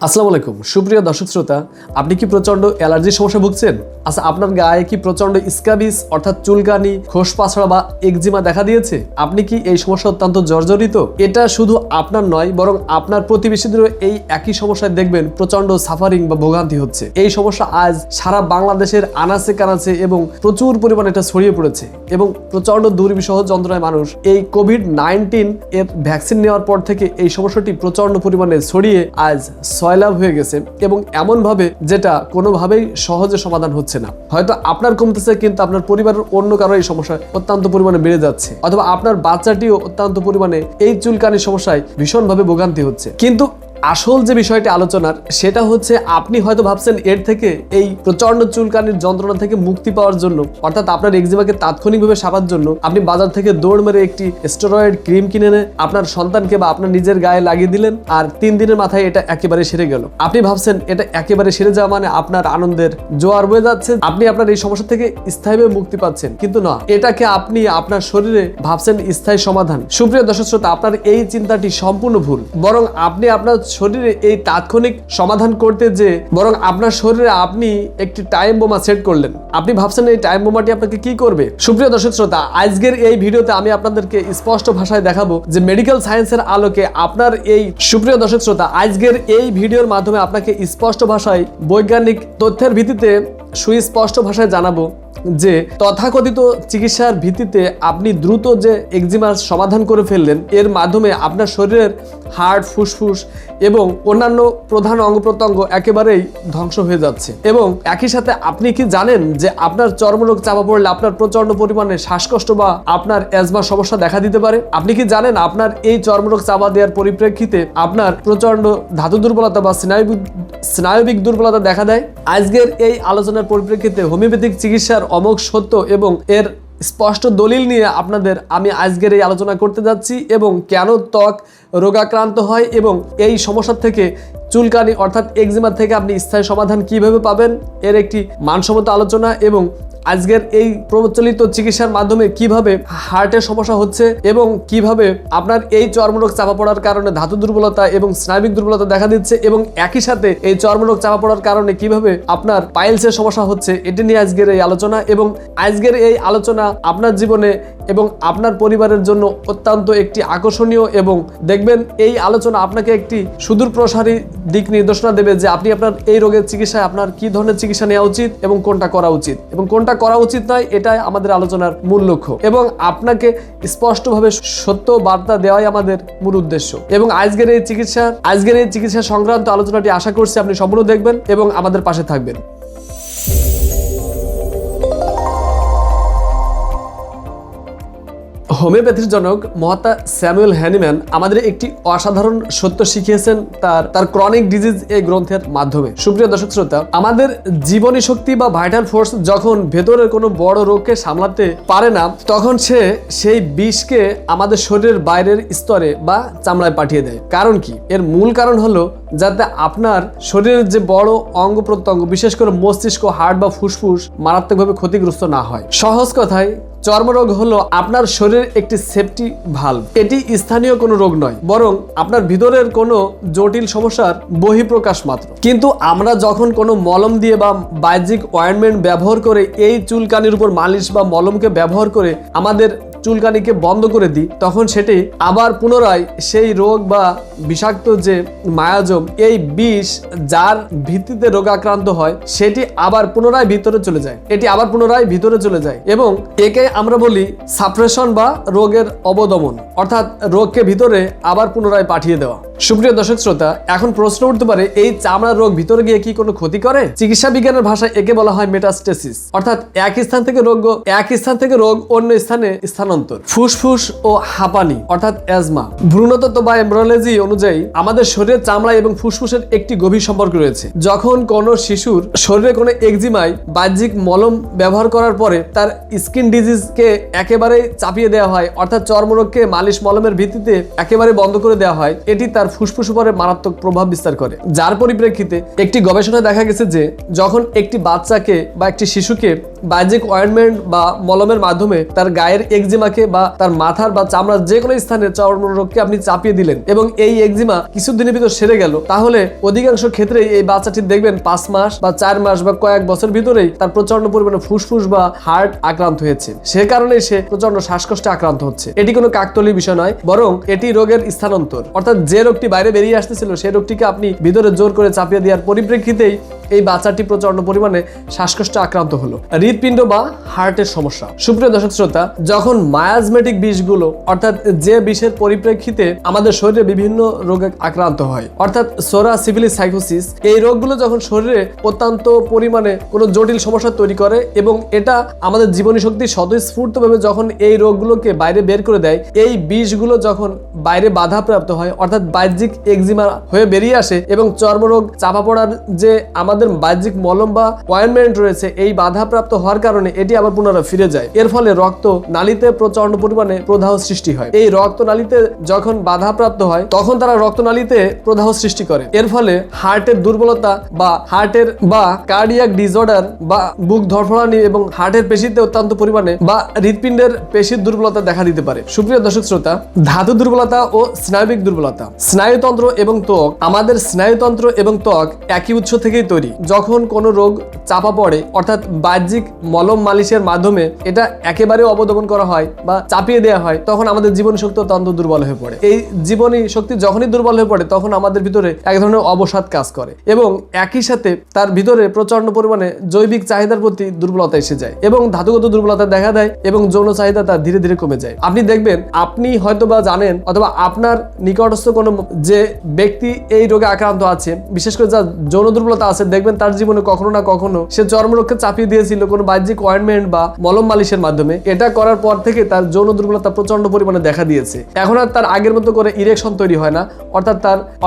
আসসালামু আলাইকুম সুপ্রিয় দর্শক শ্রোতা, আপনি কি প্রচন্ড অ্যালার্জির সমস্যা ভুগছেন? আচ্ছা, আপনার গায়ে কি প্রচন্ড স্ক্যাবিস অর্থাৎ চুলকানি, খোসপাছড়া বা একজিমা দেখা দিয়েছে? আপনি কি এই সমস্যা অত্যন্ত জর্জরিত? এটা শুধু আপনার নয়, বরং আপনার প্রতিবেশীদেরও এই একই সমস্যায় দেখবেন প্রচন্ড সাফারিং বা ভোগান্তি হচ্ছে। এই সমস্যা আজ সারা বাংলাদেশের আনাচে কানাচে এবং প্রচুর পরিমাণে এটা ছড়িয়ে পড়েছে এবং প্রচন্ড দুর্বিষহ যন্ত্রণায় মানুষ এই কোভিড-19 এর ভ্যাকসিন নেওয়ার পর থেকে এই সমস্যাটি প্রচন্ড পরিমাণে ছড়িয়ে আজ সয়লাভ হয়ে গেছে এবং এমন ভাবে যেটা কোনোভাবেই সহজে সমাধান হচ্ছে না। হয়তো আপনার কমতেছে, কিন্তু আপনার পরিবারের অন্য কারো এই সমস্যা অত্যন্ত পরিমাণে বেড়ে যাচ্ছে, অথবা আপনার বাচ্চাটিও অত্যন্ত পরিমাণে এই চুলকানির সমস্যায় ভীষণভাবে ভোগান্তি হচ্ছে। কিন্তু আসল যে বিষয়টি আলোচনার সেটা হচ্ছে, আপনি হয়তো ভাবছেন এর থেকে এই প্রচন্ড চুলকানির যন্ত্রণা থেকে মুক্তি পাওয়ার জন্য, অর্থাৎ আপনার একজিমাকে তাৎক্ষণিকভাবে সারার জন্য আপনি বাজার থেকে দৌড় মেরে একটি স্টেরয়েড ক্রিম কিনে এনে আপনার সন্তানকে বা আপনার নিজের গায়ে লাগিয়ে দিলেন, আর 3 দিনের মাথায় এটা একেবারে সেরে গেল। আপনি ভাবছেন এটা একেবারে সেরে যাওয়া মানে আপনার আনন্দের জোয়ার বয়ে যাচ্ছে, আপনি আপনার এই সমস্যা থেকে স্থায়ীভাবে মুক্তি পাচ্ছেন। কিন্তু না, এটাকে আপনি আপনার শরীরে ভাবছেন স্থায়ী সমাধান। সুপ্রিয় দর্শক শ্রোতা, আপনার এই চিন্তাটি সম্পূর্ণ ভুল। বরং আপনি আপনার শরীরে এই তাৎক্ষণিক সমাধান করতে যে বরং আপনার শরীরে আপনি একটি টাইম বোমা সেট করলেন। আপনি ভাবছেন এই টাইম বোমাটি আপনাকে কি করবে? সুপ্রিয় দর্শক শ্রোতা, আজকের এই ভিডিওতে আমি আপনাদেরকে স্পষ্ট ভাষায় দেখাবো যে মেডিকেল সায়েন্সের আলোকে আপনার এই সুপ্রিয় দর্শক শ্রোতা, আজকের এই ভিডিওর মাধ্যমে আপনাকে স্পষ্ট ভাষায় বৈজ্ঞানিক তথ্যের ভিত্তিতে সুস্পষ্ট ভাষায় জানাবো যে তথাকথিত চিকিৎসার ভিত্তিতে আপনি দ্রুত যে একজিমার সমাধান করে ফেললেন, এর মাধ্যমে আপনার শরীরের হার্ট, ফুসফুস এবং অন্যান্য প্রধান অঙ্গ প্রত্যঙ্গ একেবারেই ধ্বংস হয়ে যাচ্ছে। এবং একই সাথে আপনি কি জানেন যে আপনার চর্মরোগ চাপা পড়লে আপনার প্রচন্ড পরিমাণে শ্বাসকষ্ট বা আপনার অ্যাজমার সমস্যা দেখা দিতে পারে? আপনি কি জানেন আপনার এই চর্মরোগ চাপা দেওয়ার পরিপ্রেক্ষিতে আপনার প্রচন্ড ধাতু দুর্বলতা বা স্নায়বিক দুর্বলতা দেখা দেয়? আজকের এই আলোচনার পরিপ্রেক্ষিতে হোমিওপ্যাথিক চিকিৎসার অমোঘ সত্য এবং এর স্পষ্ট দলিল নিয়ে আপনাদের আমি আজকের এই আলোচনা করতে যাচ্ছি, এবং কেন ত্বক রোগাক্রান্ত হয় এবং এই সমস্যা থেকে চুলকানি অর্থাৎ একজিমা থেকে আপনি স্থায়ী সমাধান কিভাবে পাবেন, এর একটি মানসম্মত আলোচনা। এবং আজকের এই প্রচলিত চিকিৎসার মাধ্যমে কিভাবে হার্টের সমস্যা হচ্ছে এবং কিভাবে আপনার এই চর্মরোগ চাপা পড়ার কারণে ধাতু দুর্বলতা এবং স্নায়বিক দুর্বলতা দেখা দিচ্ছে, এবং একই সাথে এই চর্মরোগ চাপা পড়ার কারণে কিভাবে আপনার পাইলসের সমস্যা হচ্ছে, এটি নিয়ে আজকের এই আলোচনা। এবং আজকের এই আলোচনা আপনার জীবনে এবং আপনার পরিবারের জন্য অত্যন্ত একটি আকর্ষণীয়, এবং দেখবেন এই আলোচনা আপনাকে একটি সুদূর প্রসারী দিক নির্দেশনা দেবে যে আপনি আপনার এই রোগের চিকিৎসায় আপনার কি ধরনের চিকিৎসা নেওয়া উচিত এবং কোনটা করা উচিত এবং কোনটা করা উচিত নয়। এটাই আমাদের আলোচনার মূল লক্ষ্য, এবং আপনাকে স্পষ্টভাবে সত্য বার্তা দেওয়াই আমাদের মূল উদ্দেশ্য। এবং আজকের এই চিকিৎসা সংক্রান্ত আলোচনাটি আশা করছি আপনি সম্পূর্ণ দেখবেন এবং আমাদের পাশে থাকবেন। হোমিওপ্যাথির জনক মহাত্মা স্যামুয়েল হ্যানিম্যান আমাদের একটি অসাধারণ সত্য শিখিয়েছেন তার ক্রনিক ডিজিজ এই গ্রন্থের মাধ্যমে। সুপ্রিয় দর্শক শ্রোতা, আমাদের জীবনী শক্তি বা ভাইটাল ফোর্স যখন ভেতরের কোনো বড় রোগকে সামলাতে পারে না, তখন সে সেই বিষকে আমাদের শরীরের বাইরের স্তরে বা চামড়ায় পাঠিয়ে দেয়। কারণ কি? এর মূল কারণ হলো যাতে আপনার শরীরের যে বড় অঙ্গ প্রত্যঙ্গ, বিশেষ করে মস্তিষ্ক, হার্ট বা ফুসফুস মারাত্মকভাবে ক্ষতিগ্রস্ত না হয়। সহজ কথায়, চর্মরোগ হলো আপনার শরীরের একটি সেফটি ভালভ। এটি স্থানীয় কোনো রোগ নয়, বরং আপনার ভিতরের কোনো জটিল সমস্যার বহিঃপ্রকাশ মাত্র। কিন্তু আমরা যখন কোনো মলম দিয়ে বা বাহ্যিক অয়েন্টমেন্ট ব্যবহার করে এই চুলকানির উপর মালিশ বা মলমকে ব্যবহার করে আমাদের চুলকানিকে বন্ধ করে দিই, তখন সেটি আবার পুনরায় সেই রোগ বা বিষাক্ত যে মায়াজম, এই বিষ যার ভিত্তিতে রোগাক্রান্ত হয়, সেটি আবার পুনরায় ভিতরে চলে যায় এবং একে আমরা বলি সাপ্রেশন বা রোগের অবদমন, অর্থাৎ রোগকে ভিতরে আবার পুনরায় পাঠিয়ে দেওয়া। সুপ্রিয় দর্শক শ্রোতা, এখন প্রশ্ন উঠতে পারে, এই চামড়ার রোগ ভিতরে গিয়ে কি কোনো ক্ষতি করে? চিকিৎসা বিজ্ঞানের ভাষায় একে বলা হয় মেটাস্টেসিস, অর্থাৎ এক স্থান থেকে রোগ অন্য স্থানে স্থানান্তর। ফুসফুস ও হাঁপানি অর্থাৎ অ্যাজমা। ভ্রূণতত্ত্ব বা এমব্রিওলজি অনুযায়ী আমাদের শরীরের চামড়া এবং ফুসফুসের একটি গভীর সম্পর্ক রয়েছে। যখন কোনো শিশুর শরীরে কোনো একজিমায় বাহ্যিক মলম ব্যবহার করার পরে তার স্কিন ডিজিজকে একেবারে চাপিয়ে দেওয়া হয়, অর্থাৎ চর্মরোগকে মালিশ মলমের ভিত্তিতে একেবারে বন্ধ করে দেওয়া হয়, এটি তার ফুসফুস উপরে মারাত্মক প্রভাব বিস্তার করে। যার পরিপ্রেক্ষিতে একটি গবেষণায় দেখা গেছে যে যখন একটি বাচ্চাকে বা একটি শিশুকে বাহ্যিক অয়েন্টমেন্ট বা মলমের মাধ্যমে তার গায়ের একজিমাকে বা তার মাথার বা চামড়ার যে কোনো স্থানে চর্মরোগকে আপনি চাপিয়ে দিলেন এবং এই একজিমা কিছুদিনের ভিতর সেরে গেল, তাহলে অধিকাংশ ক্ষেত্রেই এই বাচ্চাটি দেখবেন 5 মাস বা 4 মাস বা কয়েক বছর ভিতরেই তার প্রচন্ড পরিমাণে ফুসফুস বা হার্ট আক্রান্ত হয়েছে। সে কারণে সে প্রচন্ড শ্বাসকষ্টে আক্রান্ত হচ্ছে। এটি কোনো কাকতালীয় বিষয় নয়, বরং এটি রোগের স্থানান্তর। অর্থাৎ যে রোগটি বাইরে বেরিয়ে আসতেছিল সেই রোগটিকে আপনি ভিতরে জোর করে চাপিয়ে দেওয়ার পরিপ্রেক্ষিতেই এই বাচ্চাটি প্রচন্ড পরিমাণে শ্বাসকষ্টে আক্রান্ত হলো। হৃদপিণ্ড বা হার্টের সমস্যা। সুপ্রিয় দর্শক শ্রোতা, যখন মায়াজমেটিক বিষগুলো অর্থাৎ যে বিষের পরিপ্রেক্ষিতে আমাদের শরীরে বিভিন্ন রোগে আক্রান্ত হয়, অর্থাৎ সোরা সিফিলিস সাইকোসিস, এই রোগগুলো যখন শরীরে অত্যন্ত পরিমাণে কোনো জটিল সমস্যা তৈরি করে এবং এটা আমাদের জীবনী শক্তি স্বতঃস্ফূর্তভাবে যখন এই রোগগুলোকে বাইরে বের করে দেয়, এই বিষগুলো যখন বাইরে বাধাপ্রাপ্ত হয় অর্থাৎ বাহ্যিক একজিমা হয়ে বেরিয়ে আসে এবং চর্মরোগ চাপা পড়ার যে আমাদের বাহ্যিক মলম বা অয়েন্টমেন্ট রয়েছে, এই বাধাপ্রাপ্ত হওয়ার কারণে এটি আবার পুনরায় ফিরে যায়। এর ফলে রক্ত নালীতে প্রচন্ড পরিমাণে প্রদাহ সৃষ্টি হয়। এই রক্ত নালীতে যখন বাধাপ্রাপ্ত হয় তখন তারা রক্তনালীতে প্রদাহ সৃষ্টি করে। এর ফলে হার্টের দুর্বলতা বা হার্টের বা কার্ডিয়াক ডিসঅর্ডার বা বুক ধড়ফড়ানি এবং হার্টের পেশিতে অত্যন্ত পরিমাণে বা হৃদপিণ্ডের পেশির দুর্বলতা দেখা দিতে পারে। সুপ্রিয় দর্শক শ্রোতা, ধাতু দুর্বলতা ও স্নায়বিক দুর্বলতা। স্নায়ুতন্ত্র এবং ত্বক। আমাদের স্নায়ুতন্ত্র এবং ত্বক একই উৎস থেকেই তৈরি। যখন কোনো রোগ চাপা পড়ে অর্থাৎ বাহ্যিক মলম মালিশের মাধ্যমে এটা একেবারে অবদমন করা হয় বা চাপিয়ে দেওয়া হয়, তখন আমাদের জীবনী শক্তি অত্যন্ত দুর্বল হয়ে পড়ে। এই জীবনী শক্তি যখনই দুর্বল হয়ে পড়ে তখন আমাদের ভিতরে এক ধরনের অবসাদ কাজ করে এবং একই সাথে তার ভিতরে প্রচন্ড পরিমাণে জৈবিক চাহিদার প্রতি দুর্বলতা এসে যায় এবং ধাতুগত দুর্বলতা দেখা দেয় এবং যৌন চাহিদা তার ধীরে ধীরে কমে যায়। আপনি দেখবেন, আপনি হয়তো বা জানেন অথবা আপনার নিকটস্থ কোনো যে ব্যক্তি এই রোগে আক্রান্ত আছে, বিশেষ করে যার যৌন দুর্বলতা আছে, দেখবেন তার জীবনে কখনো না কখনো সে চর্মরোগকে চাপিয়ে দিয়েছিল কোনো বাহ্যিক অয়েন্টমেন্ট বা মলম মালিশের মাধ্যমে। এটা করার পর থেকে তার যৌন দুর্বলতা প্রচন্ড পরিমাণে দেখা দিয়েছে। এখন আর তার আগের মতো করে ইরেকশন তৈরি হয় না,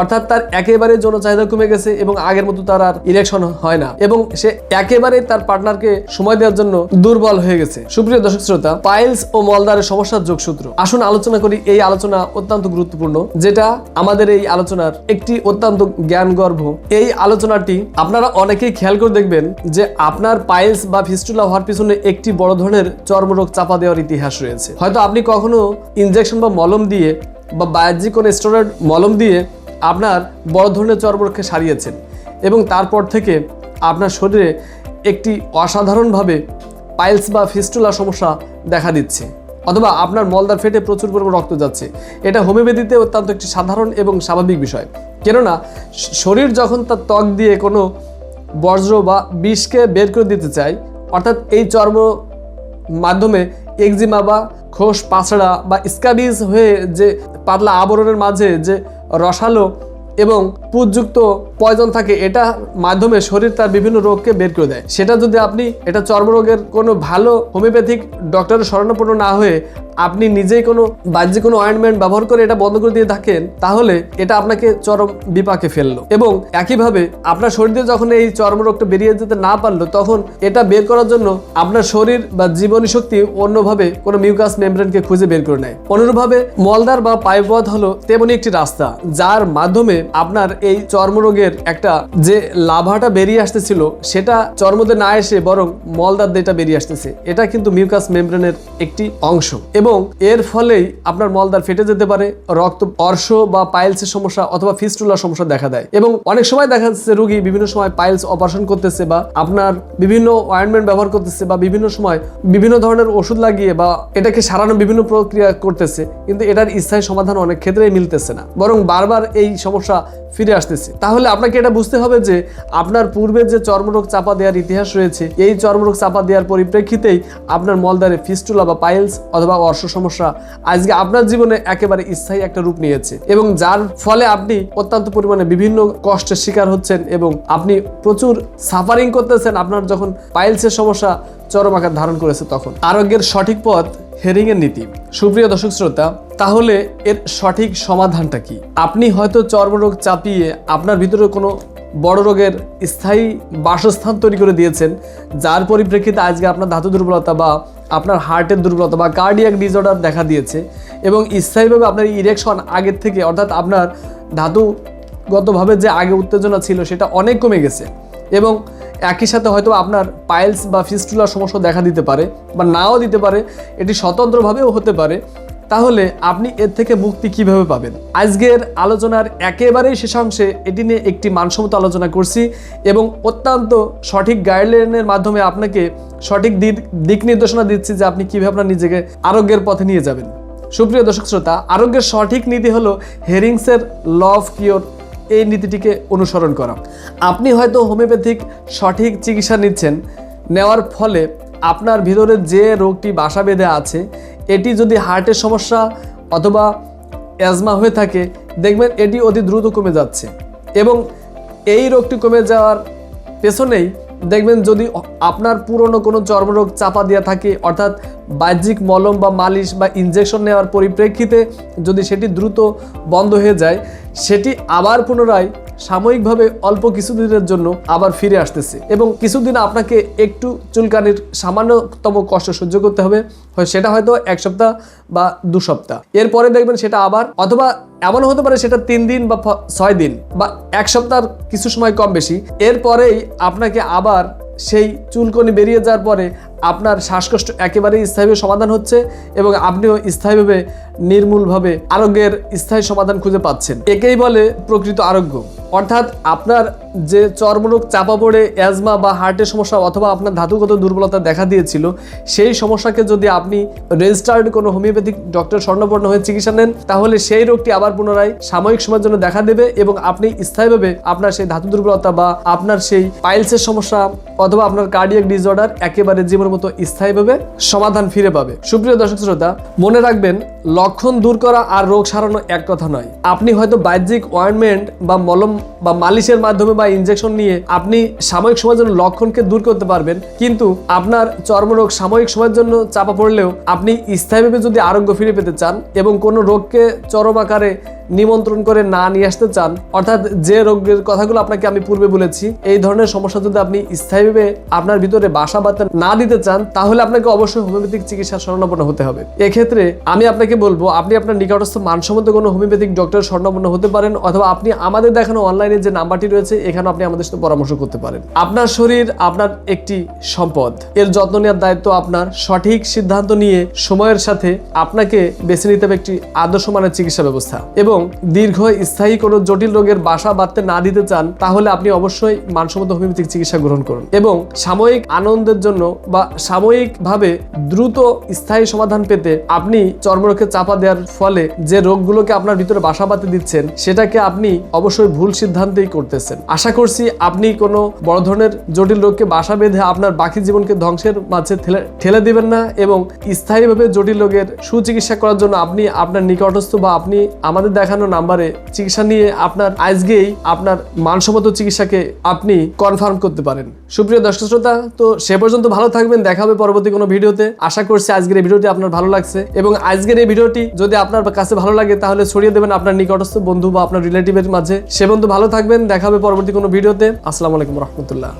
অর্থাৎ তার একেবারে যৌন চাহিদা কমে গেছে এবং আগের মতো তার আর ইরেকশন হয় না এবং সে একেবারে তার পার্টনারকে সময় দেওয়ার জন্য দুর্বল হয়ে গেছে। সুপ্রিয় দর্শক শ্রোতা, পাইলস ও মলদ্বারের সমস্যার যোগসূত্র। আসুন আলোচনা করি। এই আলোচনা অত্যন্ত গুরুত্বপূর্ণ, যেটা আমাদের এই আলোচনার একটি অত্যন্ত জ্ঞানগর্ভ। এই আলোচনাটি আপনারা অনেকেই খেয়াল করে দেখবেন যে আপনার পাইলস বা ফিস্টুলা হওয়ার পিছনে একটি বড় ধরনের চর্মরোগ চাপা দেওয়ার ইতিহাস রয়েছে। হয়তো আপনি কখনো ইনজেকশন বা মলম দিয়ে বা বাহ্যিক কোনো স্টেরয়েড মলম দিয়ে আপনার বড় ধরনের চর্মরোগকে সারিয়েছেন এবং তারপর থেকে আপনার শরীরে একটি অসাধারণভাবে পাইলস বা ফিস্টুলা সমস্যা দেখা দিচ্ছে, অথবা আপনার মলদ্বার ফেটে প্রচুর পরিমাণে রক্ত যাচ্ছে। এটা হোমিওপ্যাথিতে অত্যন্ত একটি সাধারণ এবং স্বাভাবিক বিষয়। কেননা শরীর যখন তার ত্বক দিয়ে কোনো বর্জ্য বা বিষকে বের করে দিতে চায়, অর্থাৎ এই চর্ম মাধ্যমে একজিমা বা খোস পাছড়া বা স্ক্যাবিজ হয়ে যে পাতলা আবরণের মাঝে যে রসালো এবং পুজযুক্ত পয়জন থাকে, এটা মাধ্যমে শরীর তার বিভিন্ন রোগকে বের করে দেয়। সেটা যদি আপনি এটা চর্মরোগের কোনো ভালো হোমিওপ্যাথিক ডক্টরের শরণাপন্ন না হয়ে আপনি নিজেই কোনো বাহ্যিক কোনো অয়েন্টমেন্ট ব্যবহার করে এটা বন্ধ করে দিয়ে থাকেন, তাহলে এটা আপনাকে চরম বিপাকে ফেললো। এবং একইভাবে আপনার শরীরে যখন এই চর্মরোগটা বেরিয়ে যেতে না পারলো, তখন এটা বের করার জন্য আপনার শরীর বা জীবনী শক্তি অন্যভাবে কোনো মিউকাস মেমব্রেনকে খুঁজে বের করে নেয়। অনুরূপভাবে মলদ্বার বা পাইপপথ হলো তেমনি একটি রাস্তা, যার মাধ্যমে আপনার এই চর্মরোগের একটা যে লাভাটা বেরিয়ে আসতেছিল সেটা চর্মতে না এসে বরং মলদ্বার দিয়ে এটা বেরিয়ে আসতেছে। এটা কিন্তু মিউকাস মেমব্রেনের একটি অংশ এবং এর ফলেই আপনার মলদ্বার ফেটে যেতে পারে, রক্ত অর্শ বা পাইলসের সমস্যা অথবা ফিস্টুলার সমস্যা দেখা দেয়। এবং অনেক সময় দেখা যাচ্ছে রোগী বিভিন্ন সময় পাইলস অপারেশন করতেছে বা আপনার বিভিন্ন অয়েন্টমেন্ট ব্যবহার করতেছে বা বিভিন্ন সময় বিভিন্ন ধরনের ওষুধ লাগিয়ে বা এটাকে সারানো বিভিন্ন প্রক্রিয়া করতেছে, কিন্তু এটার স্থায়ী সমাধান অনেক ক্ষেত্রেই মিলতেছে না, বরং বারবার এই সমস্যা ফিরে আসতেছে। তাহলে আপনাকে এটা বুঝতে হবে যে আপনার পূর্বে যে চর্মরোগ চাপা দেওয়ার ইতিহাস রয়েছে, এই চর্মরোগ চাপা দেওয়ার পরিপ্রেক্ষিতেই আপনার মলদ্বারে ফিস্টুলা বা পাইলস অথবা অর্শ সমস্যা আজকে আপনার জীবনে একেবারে স্থায়ী একটা রূপ নিয়েছে এবং যার ফলে আপনি অত্যন্ত পরিমাণে বিভিন্ন কষ্টের শিকার হচ্ছেন এবং আপনি প্রচুর সাফারিং করতেছেন আপনার যখন পাইলসের সমস্যা চরম আকার ধারণ করেছে তখন। আরোগ্যের সঠিক পথ, হেরিং এর নীতি। সুপ্রিয় দর্শক শ্রোতা, তাহলে এর সঠিক সমাধানটা কি? আপনি হয়তো চর্মরোগ চাপিয়ে আপনার ভিতরে কোনো বড় রোগের স্থায়ী বাসস্থান তৈরি করে দিয়েছেন, যার পরিপ্রেক্ষিতে আজকে আপনার ধাতু দুর্বলতা বা আপনার হার্টের দুর্বলতা বা কার্ডিয়াক ডিসঅর্ডার দেখা দিয়েছে এবং স্থায়ীভাবে আপনার ইরেকশন আগের থেকে অর্থাৎ আপনার ধাতুগতভাবে যে আগে উত্তেজনা ছিল সেটা অনেক কমে গেছে এবং একই সাথে হয়তো আপনার পাইলস বা ফিস্টুলার সমস্যা দেখা দিতে পারে বা নাও দিতে পারে, এটি স্বতন্ত্রভাবেও হতে পারে, তাহলে আপনি এর থেকে মুক্তি কিভাবে পাবেন? আজকের আলোচনার একেবারেই শেষাংশে এটি নিয়ে একটি মানসম্মত আলোচনা করছি এবং অত্যন্ত সঠিক গাইডলাইনের মাধ্যমে আপনাকে সঠিক দিক নির্দেশনা দিচ্ছি যে আপনি কিভাবে আপনার নিজেকে আরোগ্যের পথে নিয়ে যাবেন। সুপ্রিয় দর্শক শ্রোতা, আরোগ্যের সঠিক নীতি হলো হেরিংসের ল অফ কিওর, এই নীতিটিকে অনুসরণ করা। আপনি হয়তো হোমিওপ্যাথিক সঠিক চিকিৎসা নিচ্ছেন, নেওয়ার ফলে আপনার ভিতরে যে রোগটি বাসা বেঁধে আছে, এটি যদি হার্টের সমস্যা অথবা অ্যাজমা হয়ে থাকে, দেখবেন এটি অতি দ্রুত কমে যাচ্ছে এবং এই রোগটি কমে যাওয়ার পেছনেই দেখবেন যদি আপনার পুরনো কোনো চর্মরোগ চাপা দেওয়া থাকে, অর্থাৎ বাহ্যিক মলম বা মালিশ বা ইনজেকশন নেওয়ার পরিপ্রেক্ষিতে যদি সেটি দ্রুত বন্ধ হয়ে যায়, সেটি আবার পুনরায় সাময়িকভাবে অল্প কিছুদিনের জন্য আবার ফিরে আসতেছে এবং কিছুদিন আপনাকে একটু চুলকানির সামান্যতম কষ্ট সহ্য করতে হবে, সেটা হয়তো 1 সপ্তাহ বা 2 সপ্তাহ। এরপরে দেখবেন সেটা আবার, অথবা এমন হতে পারে সেটা 3 দিন বা 6 দিন বা 1 সপ্তাহ কিছু সময় কম বেশি, এরপরেই আপনাকে আবার সেই চুলকনি বেরিয়ে যাওয়ার পরে আপনার শ্বাসকষ্ট একেবারেই স্থায়ীভাবে সমাধান হচ্ছে এবং আপনিও স্থায়ীভাবে নির্মূলভাবে আরোগ্যের স্থায়ী সমাধান খুঁজে পাচ্ছেন। একেই বলে প্রকৃত আরোগ্য। অর্থাৎ আপনার যে চর্মরোগ চাপা পড়ে অ্যাজমা বা হার্টের সমস্যা অথবা আপনার ধাতুগত দুর্বলতা দেখা দিয়েছিল, সেই সমস্যাকে যদি আপনি রেজিস্টার্ড কোনো হোমিওপ্যাথিক ডক্টর স্বর্ণপন্ন হয়ে চিকিৎসা নেন, তাহলে সেই রোগটি আবার পুনরায় সাময়িক সময়ের জন্য দেখা দেবে এবং আপনি স্থায়ীভাবে আপনার সেই ধাতু দুর্বলতা বা আপনার সেই পাইলসের সমস্যা অথবা আপনার কার্ডিয়াক ডিসঅর্ডার একেবারে জীবনের মতো স্থায়ীভাবে সমাধান ফিরে পাবে। সুপ্রিয় দর্শক শ্রোতা, মনে রাখবেন, লক্ষণ দূর করা আর রোগ সারানো এক কথা নয়। আপনি হয়তো বাহ্যিক অয়েন্টমেন্ট বা মলম বা মালিশের মাধ্যমে বা ইনজেকশন নিয়ে আপনি সাময়িক সময়ের জন্য লক্ষণকে দূর করতে পারবেন, কিন্তু আপনার চর্মরোগ সাময়িক সময়ের জন্য চাপা পড়লেও আপনি স্থায়ীভাবে যদি আরোগ্য ফিরে পেতে চান এবং কোনো রোগকে চরম আকারে নিমন্ত্রণ করে না নিয়ে আসতে চান, অর্থাৎ যে রোগের কথাগুলো আপনাকে আমি পূর্বে বলেছি, এই ধরনের সমস্যা যদি আপনি স্থায়ীভাবে আপনার ভিতরে বাসা বাঁধতে না দিতে চান, তাহলে আপনাকে অবশ্যই হোমিওপ্যাথিক চিকিৎসার শরণাপন্ন হতে হবে। এক্ষেত্রে আমি আপনাকে বলবো, আপনি আপনার নিকটস্থ মানসম্মত কোনো হোমিওপ্যাথিক ডক্টর শরণাপন্ন হতে পারেন, অথবা আপনি আমাদের দেখানো অনলাইনে যে নাম্বারটি রয়েছে, এখানে আপনি আমাদের সাথে পরামর্শ করতে পারেন। আপনার শরীর আপনার একটি সম্পদ, এর যত্ন নেওয়ার দায়িত্ব আপনার। সঠিক সিদ্ধান্ত নিয়ে সময়ের সাথে আপনাকে বেছে নিতে হবে একটি আদর্শ মানের চিকিৎসা ব্যবস্থা এবং দীর্ঘ স্থায়ী কোনো জটিল রোগের বাসা বাঁধতে না দিতে চান, তাহলে আপনি অবশ্যই মানসম্মত হোমিওপ্যাথিক চিকিৎসা গ্রহণ করুন এবং সাময়িক আনন্দের জন্য বা সাময়িকভাবে দ্রুত স্থায়ী সমাধান পেতে আপনি চর্মরোগকে চাপা দেওয়ার ফলে যে রোগগুলোকে আপনার ভিতরে বাসা বাঁধতে দিচ্ছেন, সেটাকে আপনি অবশ্যই ভুল সিদ্ধান্তেই করতেছেন। আশা করছি আপনি কোনো বড় ধরনের জটিল রোগকে বাসা বেঁধে আপনার বাকি জীবনকে ধ্বংসের মাঝে ঠেলে দিবেন না এবং স্থায়ীভাবে জটিল রোগের সুচিকিৎসা করার জন্য আপনি আপনার নিকটস্থ বা আপনি আমাদের দেখানো নাম্বারে চিকিৎসা নিয়ে আপনার আজকেই আপনার মানসম্মত চিকিৎসাকে আপনি কনফার্ম করতে পারেন। সুপ্রিয় দর্শক শ্রোতা, তো সে পর্যন্ত ভালো থাকবেন, দেখা হবে পরবর্তী কোনো ভিডিওতে। আশা করছি আজকের এই ভিডিওটি আপনার ভালো লাগছে এবং আজকের এই ভিডিওটি যদি আপনার কাছে ভালো লাগে, তাহলে ছড়িয়ে দেবেন আপনার নিকটস্থ বন্ধু বা আপনার রিলেটিভের মাঝে। সে পর্যন্ত ভালো থাকবেন, দেখা হবে পরবর্তী কোনো ভিডিওতে। আসসালামু আলাইকুম রহমতুল্লাহ।